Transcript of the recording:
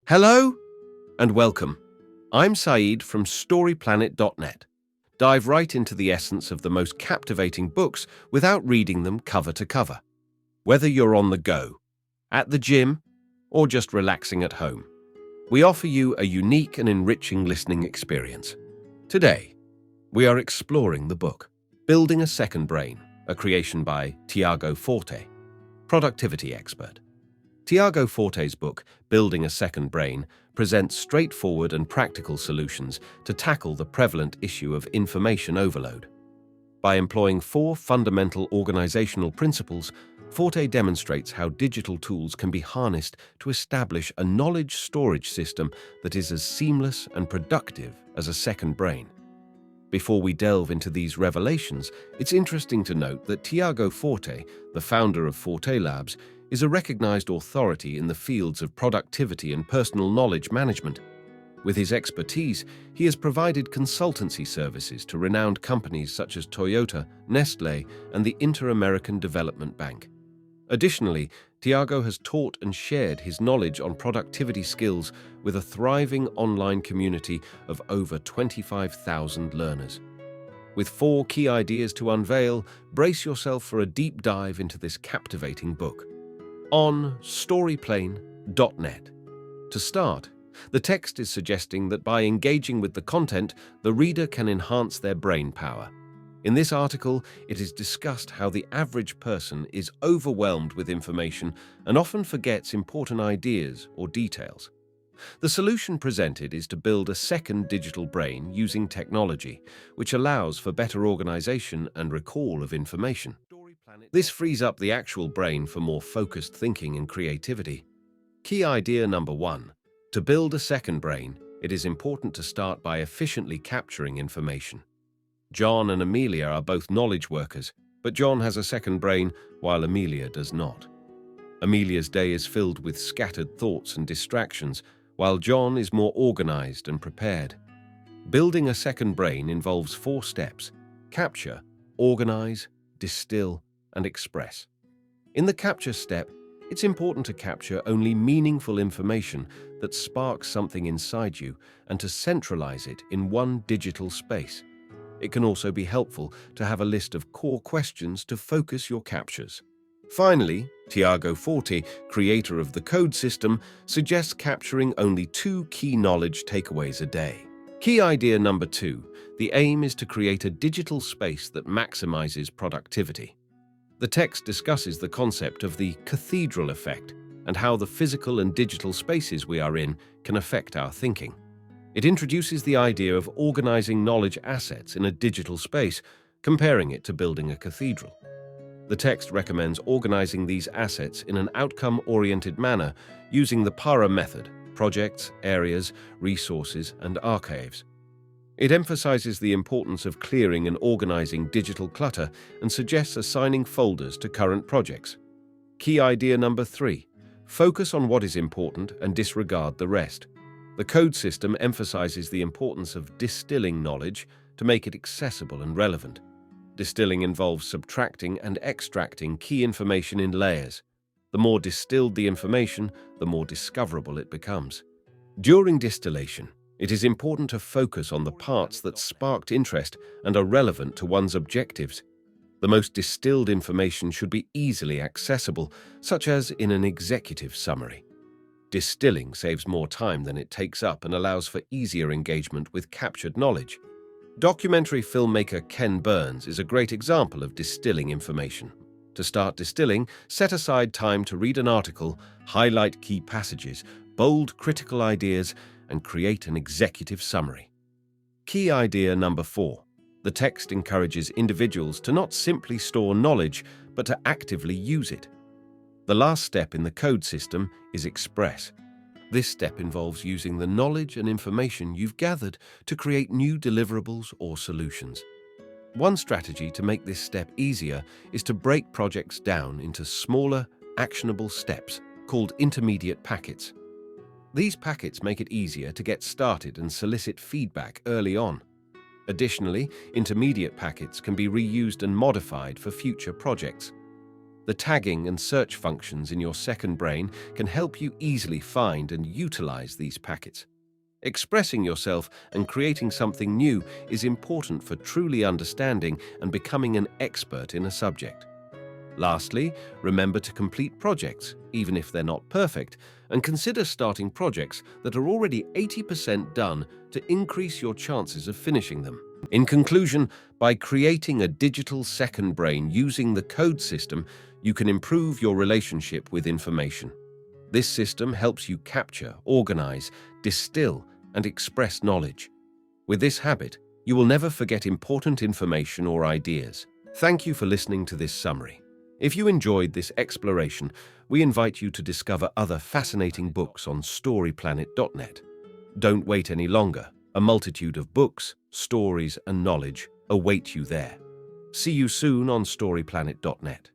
Hello and welcome. I'm Saeed from StoryPlanet.net. Dive right into the essence of the most captivating books without reading them cover to cover. Whether you're on the go, at the gym, or just relaxing at home, we offer you a unique and enriching listening experience. Today, we are exploring the book, Building a Second Brain, a creation by Tiago Forte, productivity expert. Tiago Forte's book, Building a Second Brain, presents straightforward and practical solutions to tackle the prevalent issue of information overload. By employing 4 fundamental organizational principles, Forte demonstrates how digital tools can be harnessed to establish a knowledge storage system that is as seamless and productive as a second brain. Before we delve into these revelations, it's interesting to note that Tiago Forte, the founder of ForteLabs, is a recognized authority in the fields of productivity and personal knowledge management. With his expertise, he has provided consultancy services to renowned companies such as Toyota, Nestlé, and the Inter-American Development Bank. Additionally, Tiago has taught and shared his knowledge on productivity skills with a thriving online community of over 25,000 learners. With 4 key ideas to unveil, brace yourself for a deep dive into this captivating book. On StoryPlanet.net. To start, the text is suggesting that by engaging with the content, the reader can enhance their brain power. In this article, it is discussed how the average person is overwhelmed with information and often forgets important ideas or details. The solution presented is to build a second digital brain using technology, which allows for better organization and recall of information. This frees up the actual brain for more focused thinking and creativity. Key idea number 1. To build a second brain, it is important to start by efficiently capturing information. John and Amelia are both knowledge workers, but John has a second brain while Amelia does not. Amelia's day is filled with scattered thoughts and distractions, while John is more organized and prepared. Building a second brain involves 4 steps: capture, organize, distill, and express. In the capture step, it's important to capture only meaningful information that sparks something inside you and to centralize it in one digital space. It can also be helpful to have a list of core questions to focus your captures. Finally, Tiago Forte, creator of the code system, suggests capturing only 2 key knowledge takeaways a day. Key idea number 2. The aim is to create a digital space that maximizes productivity. The text discusses the concept of the cathedral effect and how the physical and digital spaces we are in can affect our thinking. It introduces the idea of organizing knowledge assets in a digital space, comparing it to building a cathedral. The text recommends organizing these assets in an outcome-oriented manner using the PARA method: projects, areas, resources, and archives. It emphasizes the importance of clearing and organizing digital clutter and suggests assigning folders to current projects. Key idea number 3. Focus on what is important and disregard the rest. The code system emphasizes the importance of distilling knowledge to make it accessible and relevant. Distilling involves subtracting and extracting key information in layers. The more distilled the information, the more discoverable it becomes. During distillation, it is important to focus on the parts that sparked interest and are relevant to one's objectives. The most distilled information should be easily accessible, such as in an executive summary. Distilling saves more time than it takes up and allows for easier engagement with captured knowledge. Documentary filmmaker Ken Burns is a great example of distilling information. To start distilling, set aside time to read an article, highlight key passages, bold critical ideas, and create an executive summary. Key idea number 4. The text encourages individuals to not simply store knowledge, but to actively use it. The last step in the code system is express. This step involves using the knowledge and information you've gathered to create new deliverables or solutions. One strategy to make this step easier is to break projects down into smaller, actionable steps called intermediate packets. These packets make it easier to get started and solicit feedback early on. Additionally, intermediate packets can be reused and modified for future projects. The tagging and search functions in your second brain can help you easily find and utilize these packets. Expressing yourself and creating something new is important for truly understanding and becoming an expert in a subject. Lastly, remember to complete projects, even if they're not perfect, and consider starting projects that are already 80% done to increase your chances of finishing them. In conclusion, by creating a digital second brain using the code system, you can improve your relationship with information. This system helps you capture, organize, distill, and express knowledge. With this habit, you will never forget important information or ideas. Thank you for listening to this summary. If you enjoyed this exploration, we invite you to discover other fascinating books on storyplanet.net. Don't wait any longer. A multitude of books, stories, and knowledge await you there. See you soon on storyplanet.net.